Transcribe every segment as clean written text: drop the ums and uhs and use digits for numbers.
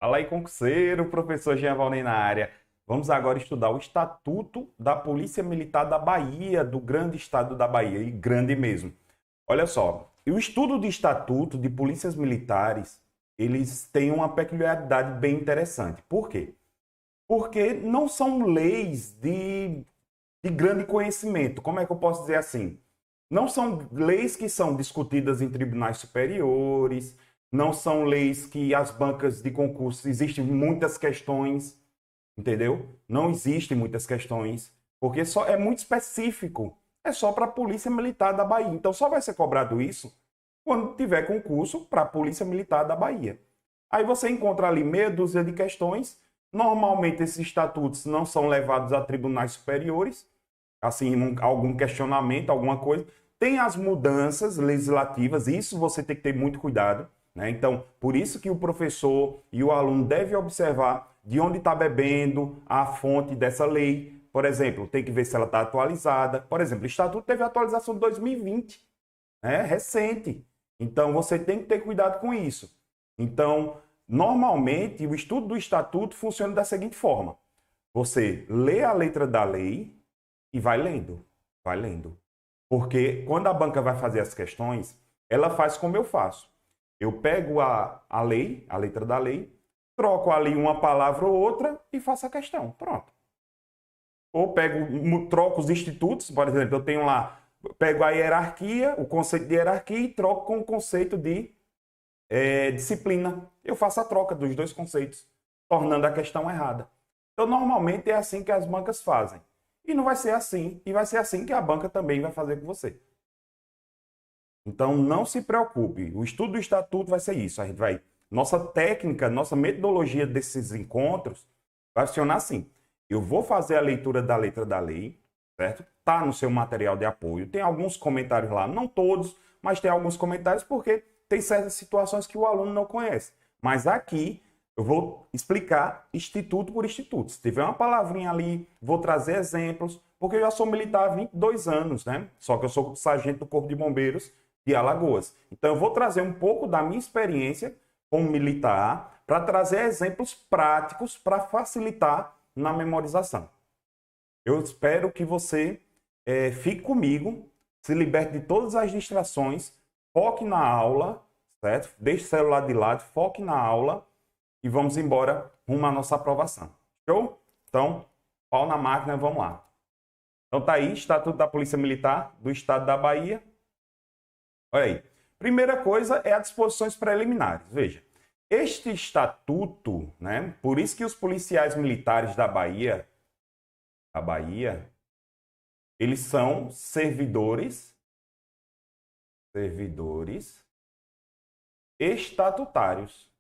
Fala aí, concurseiro, professor Jean Valnei na área. Vamos agora estudar o Estatuto da Polícia Militar da Bahia, do grande estado da Bahia, e grande mesmo. Olha só, e o estudo de Estatuto de Polícias Militares, eles têm uma peculiaridade bem interessante. Por quê? Porque não são leis de grande conhecimento. Como é que eu posso dizer assim? Não são leis que são discutidas em tribunais superiores, não são leis que as bancas de concurso existem muitas questões, entendeu? Não existem muitas questões, porque só é muito específico. É só para a Polícia Militar da Bahia. Então só vai ser cobrado isso quando tiver concurso para a Polícia Militar da Bahia. Aí você encontra ali meia dúzia de questões. Normalmente esses estatutos não são levados a tribunais superiores, assim, algum questionamento, alguma coisa. Tem as mudanças legislativas, isso você tem que ter muito cuidado, né? Então, por isso que o professor e o aluno devem observar de onde está bebendo a fonte dessa lei. Por exemplo, tem que ver se ela está atualizada. Por exemplo, o Estatuto teve atualização de 2020, né? Recente. Então, você tem que ter cuidado com isso. Então, normalmente, o estudo do Estatuto funciona da seguinte forma. Você lê a letra da lei e vai lendo, vai lendo. Porque quando a banca vai fazer as questões, ela faz como eu faço. Eu pego a lei, a letra da lei, troco ali uma palavra ou outra e faço a questão. Pronto. Ou troco os institutos, por exemplo, eu tenho lá, pego a hierarquia, o conceito de hierarquia e troco com o conceito de disciplina. Eu faço a troca dos dois conceitos, tornando a questão errada. Então, normalmente é assim que as bancas fazem. E não vai ser assim, e vai ser assim que a banca também vai fazer com você. Então, não se preocupe. O estudo do Estatuto vai ser isso. Nossa técnica, nossa metodologia desses encontros vai funcionar assim. Eu vou fazer a leitura da letra da lei, certo? Tá no seu material de apoio. Tem alguns comentários lá, não todos, mas tem alguns comentários porque tem certas situações que o aluno não conhece. Mas aqui eu vou explicar instituto por instituto. Se tiver uma palavrinha ali, vou trazer exemplos, porque eu já sou militar há 22 anos, né? Só que eu sou sargento do Corpo de Bombeiros de Alagoas. Então eu vou trazer um pouco da minha experiência como militar para trazer exemplos práticos para facilitar na memorização. Eu espero que você fique comigo, se liberte de todas as distrações, foque na aula, certo? Deixe o celular de lado, foque na aula e vamos embora rumo à nossa aprovação. Show? Então, pau na máquina, vamos lá. Então tá aí, Estatuto da Polícia Militar do Estado da Bahia. Olha aí. Primeira coisa é as disposições preliminares. Veja, este estatuto, né? Por isso que os policiais militares da Bahia, eles são servidores estatutários.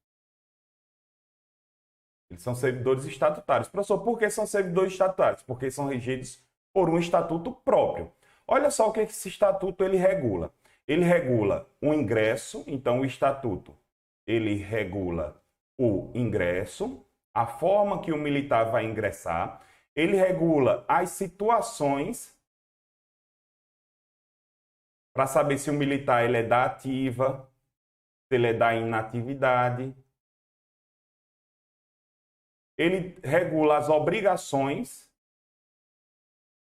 Eles são servidores estatutários. Professor, por que são servidores estatutários? Porque são regidos por um estatuto próprio. Olha só o que esse estatuto ele regula. Ele regula o ingresso, então o estatuto, ele regula o ingresso, a forma que o militar vai ingressar, ele regula as situações para saber se o militar ele é da ativa, se ele é da inatividade. Ele regula as obrigações.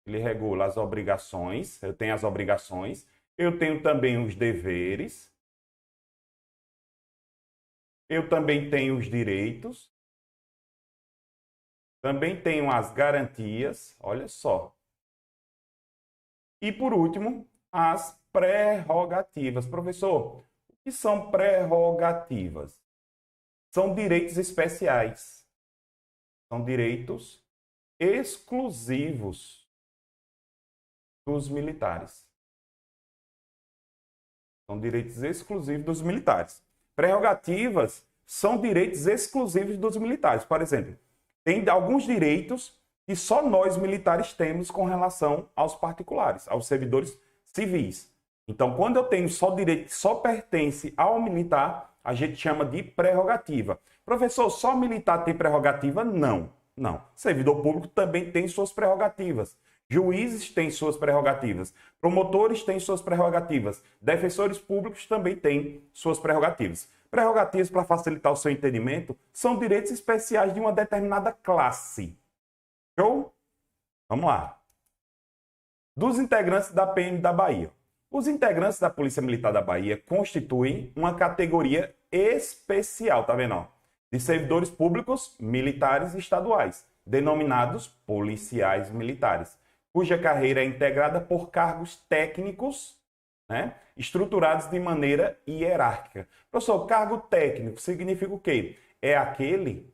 Ele regula as obrigações. Eu tenho as obrigações. Eu tenho também os deveres. Eu também tenho os direitos. Também tenho as garantias. Olha só. E, por último, as prerrogativas. Professor, o que são prerrogativas? São direitos especiais. São direitos exclusivos dos militares. São direitos exclusivos dos militares. Prerrogativas são direitos exclusivos dos militares. Por exemplo, tem alguns direitos que só nós militares temos com relação aos particulares, aos servidores civis. Então, quando eu tenho só direito que só pertence ao militar, a gente chama de prerrogativa. Professor, só militar tem prerrogativa? Não, não. Servidor público também tem suas prerrogativas. Juízes têm suas prerrogativas, promotores têm suas prerrogativas, defensores públicos também têm suas prerrogativas. Prerrogativas, para facilitar o seu entendimento, são direitos especiais de uma determinada classe. Show? Vamos lá. Dos integrantes da PM da Bahia. Os integrantes da Polícia Militar da Bahia constituem uma categoria especial, tá vendo? De servidores públicos, militares e estaduais, denominados policiais militares, cuja carreira é integrada por cargos técnicos, né, estruturados de maneira hierárquica. Professor, cargo técnico significa o quê? É aquele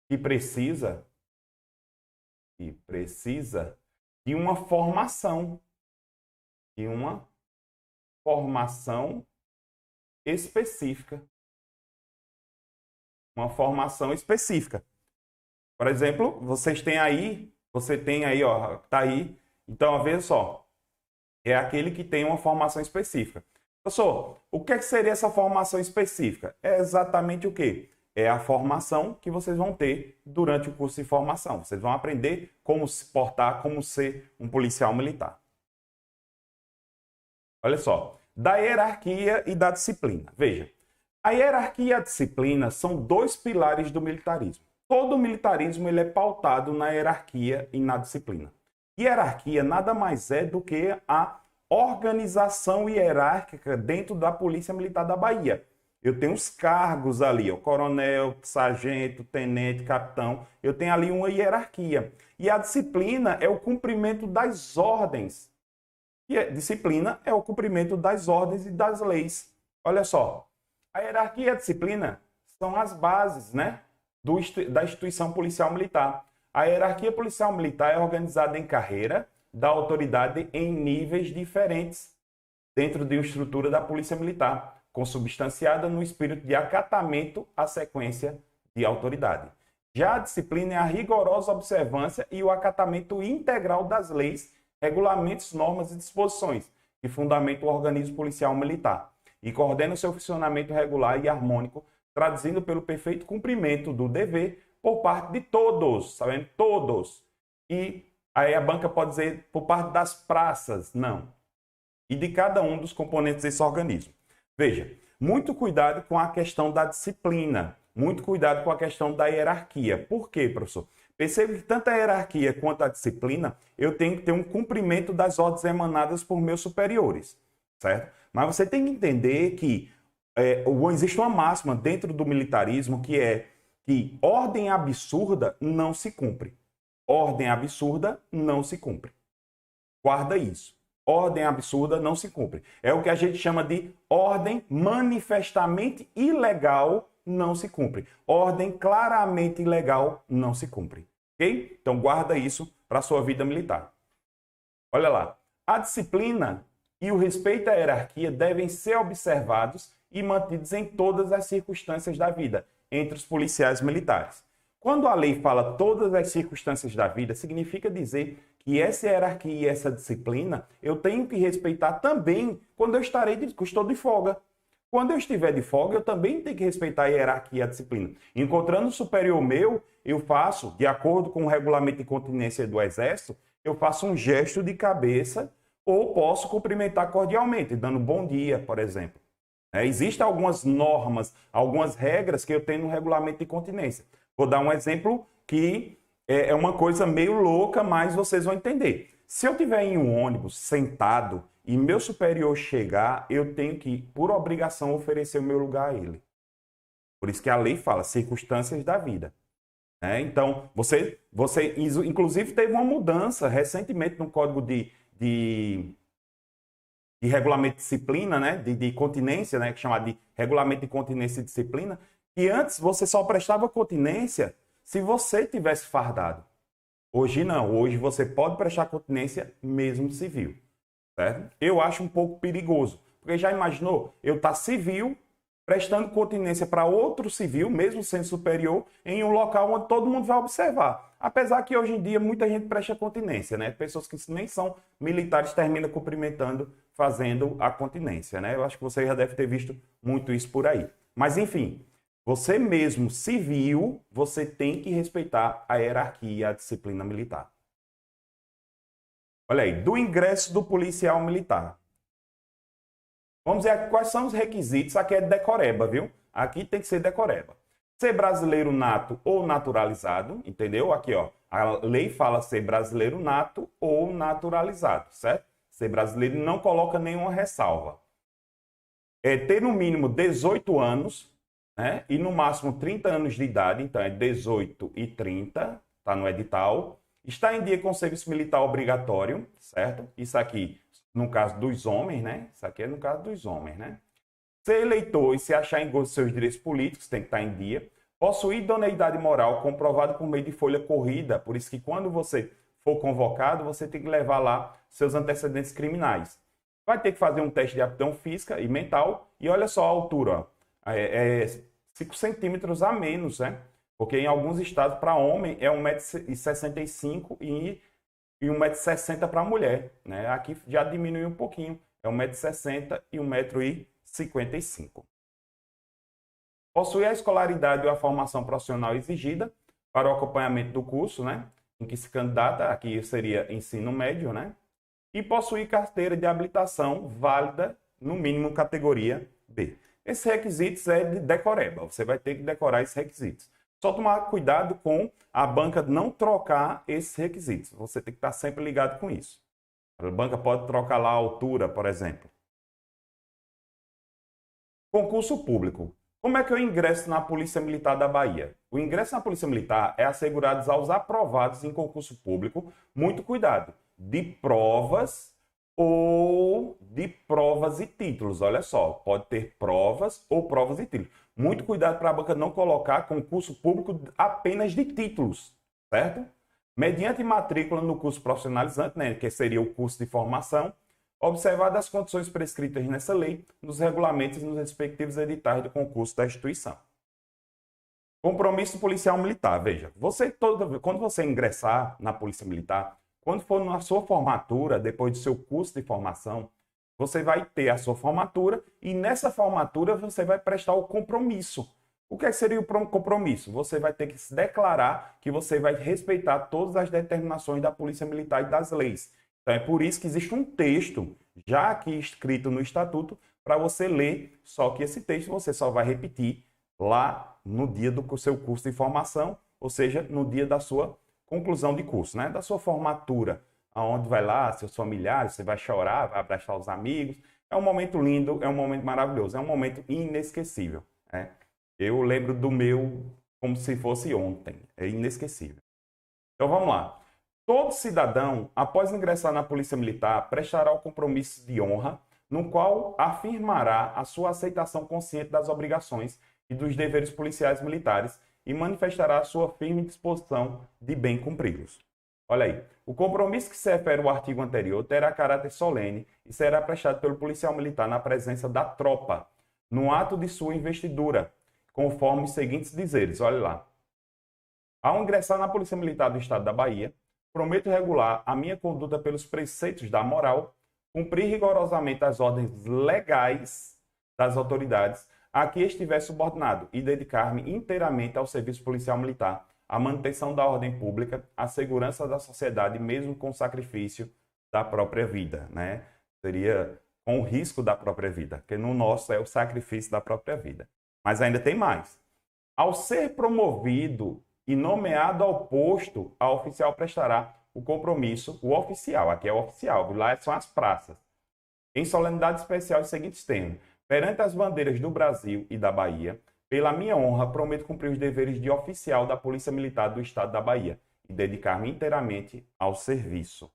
que precisa de uma formação, específica. Uma formação específica. Por exemplo, você tem aí, ó, tá aí. Então, veja só, é aquele que tem uma formação específica. Professor, o que seria essa formação específica? É exatamente o quê? É a formação que vocês vão ter durante o curso de formação. Vocês vão aprender como se portar, como ser um policial militar. Olha só, da hierarquia e da disciplina. Veja, a hierarquia e a disciplina são dois pilares do militarismo. Todo militarismo ele é pautado na hierarquia e na disciplina. Hierarquia nada mais é do que a organização hierárquica dentro da Polícia Militar da Bahia. Eu tenho os cargos ali, ó, coronel, sargento, tenente, capitão. Eu tenho ali uma hierarquia. E a disciplina é o cumprimento das ordens. E a disciplina é o cumprimento das ordens e das leis. Olha só, a hierarquia e a disciplina são as bases, né, da instituição policial militar. A hierarquia policial militar é organizada em carreira da autoridade em níveis diferentes dentro de uma estrutura da Polícia Militar, consubstanciada no espírito de acatamento à sequência de autoridade. Já a disciplina é a rigorosa observância e o acatamento integral das leis, regulamentos, normas e disposições que fundamentam o organismo policial militar e coordena o seu funcionamento regular e harmônico, traduzindo pelo perfeito cumprimento do dever por parte de todos, sabendo? Todos. E aí a banca pode dizer por parte das praças, não. E de cada um dos componentes desse organismo. Veja, muito cuidado com a questão da disciplina, muito cuidado com a questão da hierarquia. Por quê, professor? Perceba que tanto a hierarquia quanto a disciplina, eu tenho que ter um cumprimento das ordens emanadas por meus superiores, certo? Mas você tem que entender que existe uma máxima dentro do militarismo que é que ordem absurda não se cumpre. Ordem absurda não se cumpre. Guarda isso. Ordem absurda não se cumpre. É o que a gente chama de ordem manifestamente ilegal não se cumpre. Ordem claramente ilegal não se cumpre. Ok? Então guarda isso para a sua vida militar. Olha lá. A disciplina e o respeito à hierarquia devem ser observados e mantidos em todas as circunstâncias da vida, entre os policiais militares. Quando a lei fala todas as circunstâncias da vida, significa dizer que essa hierarquia e essa disciplina eu tenho que respeitar também quando eu estou de folga. Quando eu estiver de folga, eu também tenho que respeitar a hierarquia e a disciplina. Encontrando um superior meu, eu faço, de acordo com o regulamento de continência do Exército, eu faço um gesto de cabeça ou posso cumprimentar cordialmente, dando bom dia, por exemplo. Existem algumas normas, algumas regras que eu tenho no regulamento de continência. Vou dar um exemplo que é uma coisa meio louca, mas vocês vão entender. Se eu estiver em um ônibus sentado e meu superior chegar, eu tenho que, por obrigação, oferecer o meu lugar a ele. Por isso que a lei fala circunstâncias da vida. Então, você inclusive teve uma mudança recentemente no Código de regulamento de disciplina, né? de continência, né? Que é chamado de regulamento de continência e disciplina, que antes você só prestava continência se você tivesse fardado. Hoje não, hoje você pode prestar continência mesmo civil, certo? Eu acho um pouco perigoso, porque já imaginou eu estar civil prestando continência para outro civil, mesmo sendo superior, em um local onde todo mundo vai observar. Apesar que hoje em dia muita gente presta continência, né? Pessoas que nem são militares terminam cumprimentando, fazendo a continência, né? Eu acho que você já deve ter visto muito isso por aí. Mas enfim, você mesmo civil, você tem que respeitar a hierarquia e a disciplina militar. Olha aí, do ingresso do policial militar. Vamos ver aqui quais são os requisitos. Aqui é decoreba, viu? Aqui tem que ser decoreba. Ser brasileiro nato ou naturalizado, entendeu? Aqui, ó, a lei fala ser brasileiro nato ou naturalizado, certo? Ser brasileiro não coloca nenhuma ressalva. É ter no mínimo 18 anos, né? E no máximo 30 anos de idade, então é 18 e 30, tá no edital. Está em dia com serviço militar obrigatório, certo? Isso aqui no caso dos homens, né? Isso aqui é no caso dos homens, né? Ser eleitor e se achar em gozo de seus direitos políticos, tem que estar em dia. Possuir idoneidade moral comprovada por meio de folha corrida, por isso que quando você for convocado, você tem que levar lá seus antecedentes criminais. Vai ter que fazer um teste de aptidão física e mental, e olha só a altura, ó. É 5 centímetros a menos, né? Porque em alguns estados, para homem, é 1,65 m e 1,60 m para mulher, né? Aqui já diminuiu um pouquinho, é 1,60 m e 1,55 m. Possui a escolaridade ou a formação profissional exigida para o acompanhamento do curso, né? Em que se candidata, aqui seria ensino médio, né? E possuir carteira de habilitação válida, no mínimo categoria B. Esses requisitos é de decoreba, você vai ter que decorar esses requisitos. Só tomar cuidado com a banca não trocar esses requisitos. Você tem que estar sempre ligado com isso. A banca pode trocar lá a altura, por exemplo. Concurso público. Como é que eu ingresso na Polícia Militar da Bahia? O ingresso na Polícia Militar é assegurado aos aprovados em concurso público, muito cuidado, de provas e títulos. Olha só, pode ter provas ou provas e títulos. Muito cuidado para a banca não colocar concurso público apenas de títulos, certo? Mediante matrícula no curso profissionalizante, né, que seria o curso de formação, observadas as condições prescritas nessa lei, nos regulamentos e nos respectivos editais do concurso da instituição. Compromisso policial militar. Veja, quando você ingressar na Polícia Militar, quando for na sua formatura, depois do seu curso de formação, você vai ter a sua formatura e nessa formatura você vai prestar o compromisso. O que seria o compromisso? Você vai ter que se declarar que você vai respeitar todas as determinações da Polícia Militar e das leis. Então é por isso que existe um texto já aqui escrito no Estatuto para você ler, só que esse texto você só vai repetir lá no dia do seu curso de formação, ou seja, no dia da sua conclusão de curso, né? Da sua formatura, aonde vai lá, seus familiares, você vai chorar, vai abraçar os amigos. É um momento lindo, é um momento maravilhoso, é um momento inesquecível, né? Eu lembro do meu como se fosse ontem, é inesquecível. Então vamos lá. Todo cidadão, após ingressar na Polícia Militar, prestará o compromisso de honra, no qual afirmará a sua aceitação consciente das obrigações e dos deveres policiais militares e manifestará a sua firme disposição de bem cumpri-los. Olha aí, o compromisso que se refere ao artigo anterior terá caráter solene e será prestado pelo policial militar na presença da tropa, no ato de sua investidura, conforme os seguintes dizeres, olha lá. Ao ingressar na Polícia Militar do Estado da Bahia, prometo regular a minha conduta pelos preceitos da moral, cumprir rigorosamente as ordens legais das autoridades a que estiver subordinado e dedicar-me inteiramente ao serviço policial militar, à manutenção da ordem pública, à segurança da sociedade, mesmo com o sacrifício da própria vida, né? Seria com o risco da própria vida, porque no nosso é o sacrifício da própria vida. Mas ainda tem mais. Ao ser promovido e nomeado ao posto, a oficial prestará o compromisso, o oficial, aqui é o oficial, lá são as praças, em solenidade especial os seguintes termos: perante as bandeiras do Brasil e da Bahia, pela minha honra, prometo cumprir os deveres de oficial da Polícia Militar do Estado da Bahia e dedicar-me inteiramente ao serviço.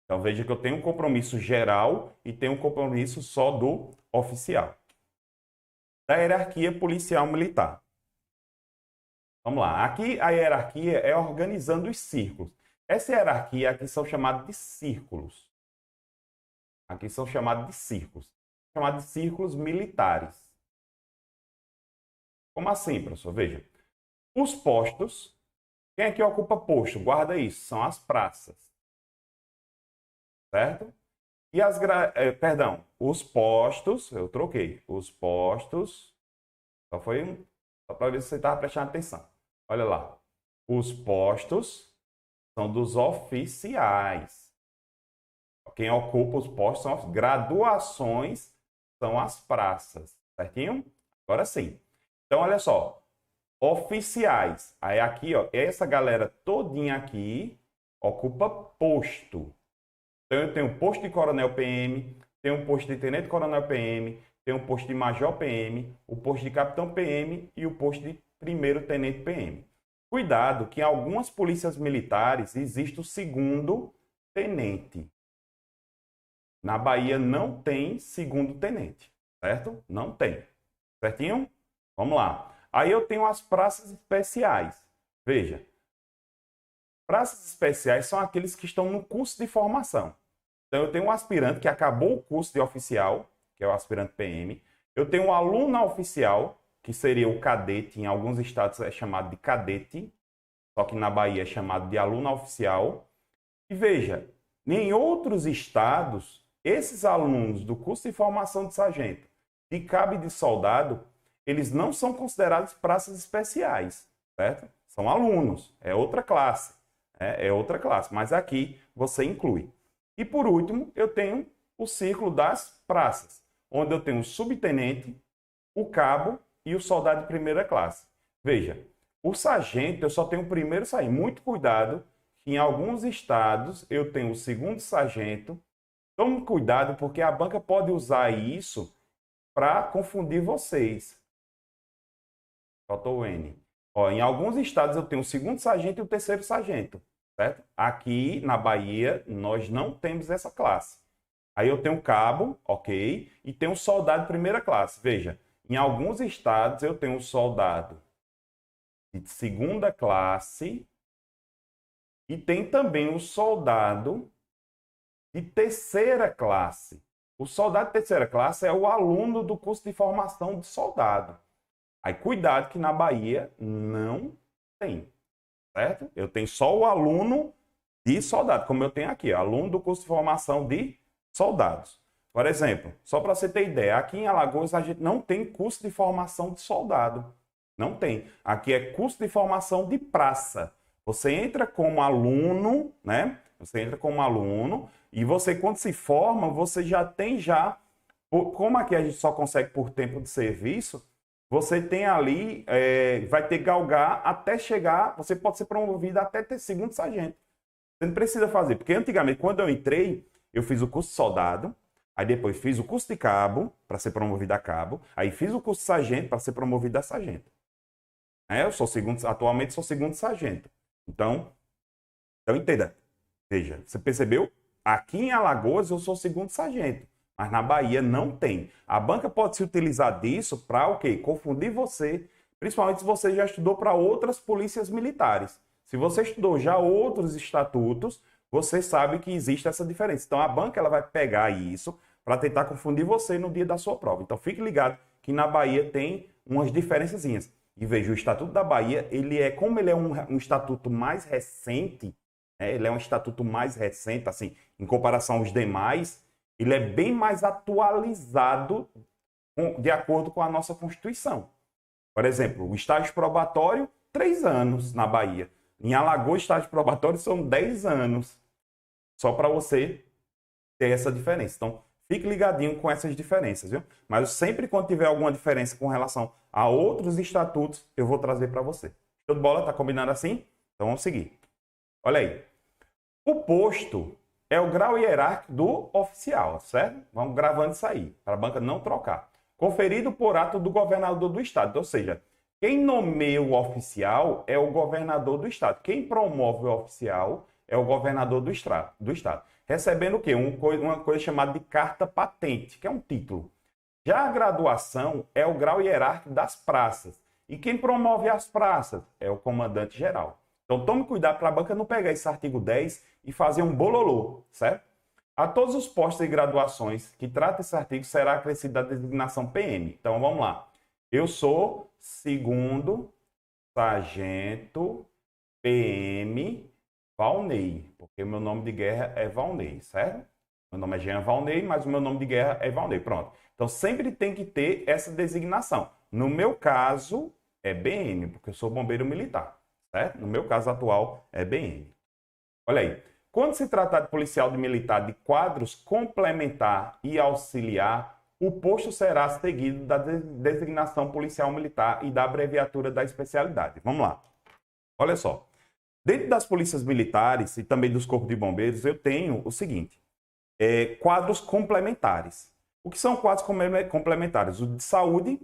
Então veja que eu tenho um compromisso geral e tenho um compromisso só do oficial. Da hierarquia policial militar. Vamos lá, aqui a hierarquia é organizando os círculos. Essa hierarquia aqui são chamados de círculos. Aqui são chamados de círculos. Chamados de círculos militares. Como assim, professor? Veja, os postos, quem é que ocupa posto? Guarda isso, são as praças. Certo? E os postos, eu troquei, os postos, só para ver se você estava prestando atenção. Olha lá, os postos são dos oficiais. Quem ocupa os postos são as graduações, são as praças, certinho? Agora sim. Então, olha só. Oficiais. Aí aqui, ó, essa galera todinha aqui ocupa posto. Então, eu tenho posto de coronel PM, tenho um posto de tenente coronel PM, tenho um posto de major PM, o posto de capitão PM e o posto de primeiro tenente PM. Cuidado que em algumas polícias militares existe o segundo tenente. Na Bahia não tem segundo tenente, certo? Não tem. Certinho? Vamos lá. Aí eu tenho as praças especiais. Veja, praças especiais são aqueles que estão no curso de formação. Então eu tenho um aspirante que acabou o curso de oficial, que é o aspirante PM. Eu tenho um aluno oficial, que seria o cadete. Em alguns estados é chamado de cadete, só que na Bahia é chamado de aluno oficial. E veja, em outros estados, esses alunos do curso de formação de sargento, de cabo e de soldado, eles não são considerados praças especiais, certo? São alunos, é outra classe, é outra classe, mas aqui você inclui. E por último, eu tenho o círculo das praças, onde eu tenho o subtenente, o cabo e o soldado de primeira classe. Veja, o sargento eu só tenho o primeiro sargento. Muito cuidado, que em alguns estados eu tenho o segundo sargento. Tome cuidado, porque a banca pode usar isso para confundir vocês. Faltou o N. Ó, em alguns estados eu tenho o segundo sargento e o terceiro sargento, certo? Aqui na Bahia nós não temos essa classe. Aí eu tenho cabo, ok, e tenho soldado de primeira classe. Veja, em alguns estados eu tenho um soldado de segunda classe e tem também o soldado de terceira classe. O soldado de terceira classe é o aluno do curso de formação de soldado. Aí cuidado que na Bahia não tem, certo? Eu tenho só o aluno de soldado, como eu tenho aqui, aluno do curso de formação de soldados. Por exemplo, só para você ter ideia, aqui em Alagoas a gente não tem curso de formação de soldado. Não tem. Aqui é curso de formação de praça. Você entra como aluno, né? Você entra como aluno e você, quando se forma, você já tem como aqui a gente só consegue por tempo de serviço, você tem ali, vai ter que galgar até chegar, você pode ser promovido até ter segundo sargento. Você não precisa fazer, porque antigamente, quando eu entrei, eu fiz o curso de soldado, aí depois fiz o curso de cabo, para ser promovido a cabo, aí fiz o curso de sargento, para ser promovido a sargento. Eu sou atualmente sou segundo sargento. Então entenda. Veja, você percebeu? Aqui em Alagoas eu sou segundo sargento, mas na Bahia não tem. A banca pode se utilizar disso para o quê? Confundir você, principalmente se você já estudou para outras polícias militares. Se você estudou já outros estatutos, você sabe que existe essa diferença. Então a banca ela vai pegar isso para tentar confundir você no dia da sua prova. Então fique ligado que na Bahia tem umas diferençazinhas. E veja, o Estatuto da Bahia, como ele é um estatuto mais recente, ele é um estatuto mais recente, assim, em comparação aos demais, ele é bem mais atualizado de acordo com a nossa Constituição. Por exemplo, o estágio probatório, 3 anos na Bahia. Em Alagoas, o estágio probatório são 10 anos. Só para você ter essa diferença. Então, fique ligadinho com essas diferenças, viu? Mas sempre quando tiver alguma diferença com relação a outros estatutos, eu vou trazer para você. Show de bola? Tá combinado assim? Então vamos seguir. Olha aí. O posto é o grau hierárquico do oficial, certo? Vamos gravando isso aí, para a banca não trocar. Conferido por ato do governador do estado. Ou seja, quem nomeia o oficial é o governador do estado. Quem promove o oficial é o governador do estado. Recebendo o quê? Uma coisa chamada de carta patente, que é um título. Já a graduação é o grau hierárquico das praças. E quem promove as praças é o comandante geral. Então tome cuidado para a banca não pegar esse artigo 10 e fazer um bololô, certo? A todos os postos e graduações que trata esse artigo será acrescida a designação PM. Então vamos lá. Eu sou segundo sargento PM Valnei, porque o meu nome de guerra é Valnei, certo? Meu nome é Jean Valnei, mas o meu nome de guerra é Valnei. Pronto. Então sempre tem que ter essa designação. No meu caso é BM, porque eu sou bombeiro militar, certo? No meu caso atual é BM. Olha aí. Quando se tratar de policial de militar de quadros complementar e auxiliar, o posto será seguido da designação policial militar e da abreviatura da especialidade. Vamos lá. Olha só. Dentro das polícias militares e também dos corpos de bombeiros, eu tenho o seguinte, quadros complementares. O que são quadros complementares? O de saúde,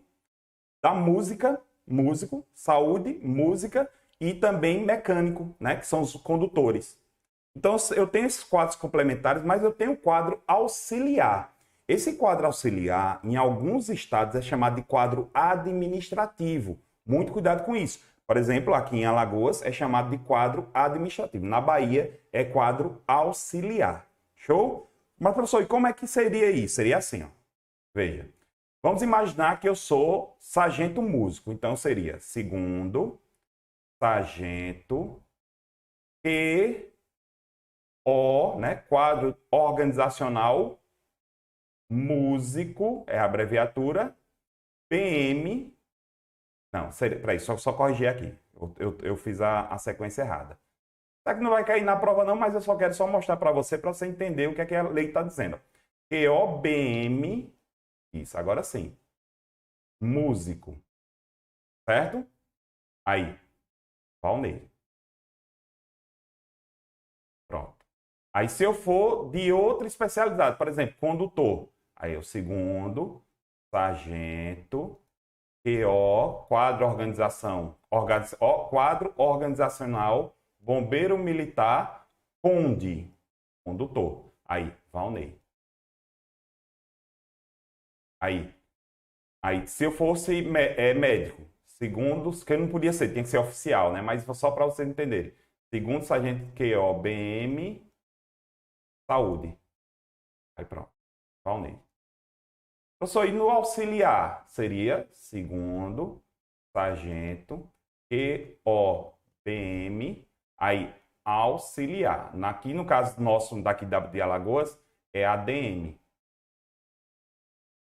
da música, músico, saúde, música e também mecânico, né, que são os condutores. Então, eu tenho esses quadros complementares, mas eu tenho o quadro auxiliar. Esse quadro auxiliar, em alguns estados, é chamado de quadro administrativo. Muito cuidado com isso. Por exemplo, aqui em Alagoas é chamado de quadro administrativo. Na Bahia é quadro auxiliar. Show? Mas, professor, e como é que seria isso? Seria assim, ó. Veja. Vamos imaginar que eu sou sargento músico. Então, seria segundo sargento né? Quadro organizacional músico, é a abreviatura, PM. Não, peraí, só corrigir aqui. Eu fiz a sequência errada. Tá que não vai cair na prova não, mas eu só quero mostrar para você entender o que é que a lei está dizendo. EOBM, isso, agora sim. Músico, certo? Aí, Valnei. Pronto. Aí se eu for de outra especialidade, por exemplo, condutor, aí o segundo, sargento, QO, quadro organizacional, bombeiro militar, condutor. Aí, Valnei. Aí, se eu fosse médico, segundo, que não podia ser, tinha que ser oficial, né? Mas só para vocês entenderem. Segundo sargento QO, BM, saúde. Aí pronto, Valnei. Professor, e no auxiliar seria segundo sargento QOPM, aí auxiliar. Aqui no caso nosso daqui de Alagoas é ADM.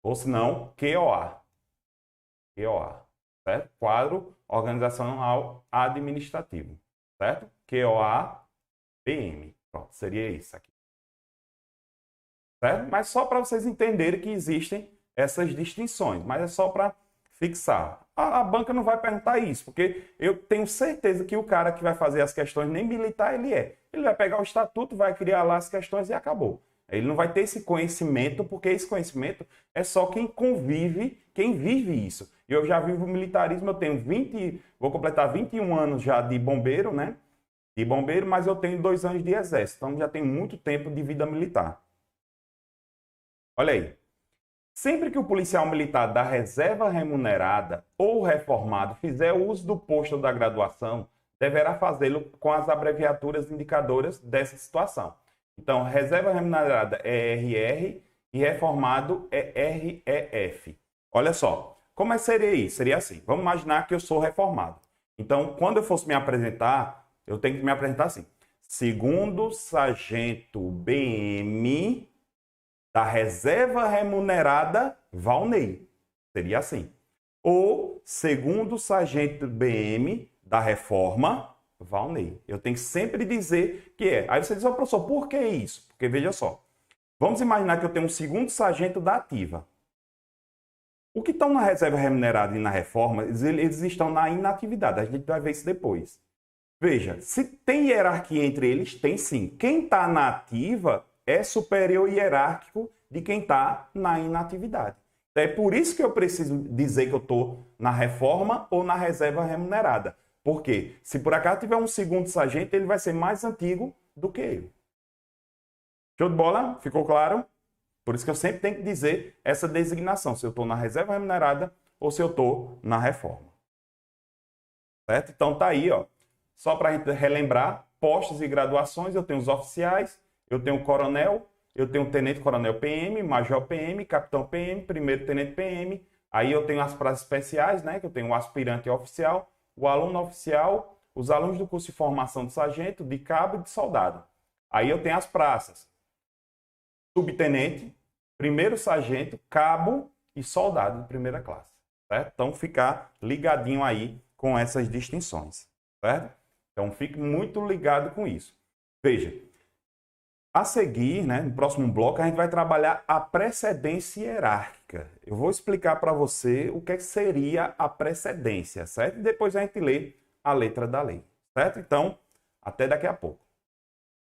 Ou se não, QOA. QOA, certo? Quadro Organizacional Administrativo, certo? QOA PM. Pronto, seria isso aqui. Certo? Mas só para vocês entenderem que existem essas distinções, mas é só para fixar. A banca não vai perguntar isso, porque eu tenho certeza que o cara que vai fazer as questões, nem militar ele é. Ele vai pegar o estatuto, vai criar lá as questões e acabou. Ele não vai ter esse conhecimento, porque esse conhecimento é só quem convive, quem vive isso. Eu já vivo o militarismo, eu tenho vou completar 21 anos já de bombeiro, né? De bombeiro, mas eu tenho 2 anos de exército, então já tenho muito tempo de vida militar. Olha aí. Sempre que o policial militar da reserva remunerada ou reformado fizer uso do posto da graduação, deverá fazê-lo com as abreviaturas indicadoras dessa situação. Então, reserva remunerada é RR e reformado é REF. Olha só, como é que seria isso? Seria assim, vamos imaginar que eu sou reformado. Então, quando eu fosse me apresentar, eu tenho que me apresentar assim. Segundo sargento BM da reserva remunerada Valnei. Seria assim. Ou segundo sargento BM da reforma Valnei. Eu tenho que sempre dizer que é. Aí você diz, professor, por que isso? Porque veja só. Vamos imaginar que eu tenho um segundo sargento da ativa. O que estão na reserva remunerada e na reforma, eles estão na inatividade. A gente vai ver isso depois. Veja, se tem hierarquia entre eles, tem sim. Quem está na ativa é superior hierárquico de quem está na inatividade. Então, é por isso que eu preciso dizer que eu estou na reforma ou na reserva remunerada. Porque se por acaso tiver um segundo sargento, ele vai ser mais antigo do que eu. Show de bola? Ficou claro? Por isso que eu sempre tenho que dizer essa designação, se eu estou na reserva remunerada ou se eu estou na reforma. Certo? Então tá aí, ó. Só para a gente relembrar, postos e graduações, eu tenho os oficiais, eu tenho o coronel, eu tenho o tenente-coronel PM, major PM, capitão PM, primeiro-tenente PM. Aí eu tenho as praças especiais, né? Que eu tenho o aspirante oficial, o aluno oficial, os alunos do curso de formação de sargento, de cabo e de soldado. Aí eu tenho as praças. Subtenente, primeiro sargento, cabo e soldado de primeira classe. Certo? Então ficar ligadinho aí com essas distinções. Certo? Então fique muito ligado com isso. Veja. A seguir, né, no próximo bloco, a gente vai trabalhar a precedência hierárquica. Eu vou explicar para você o que seria a precedência, certo? E depois a gente lê a letra da lei, certo? Então, até daqui a pouco.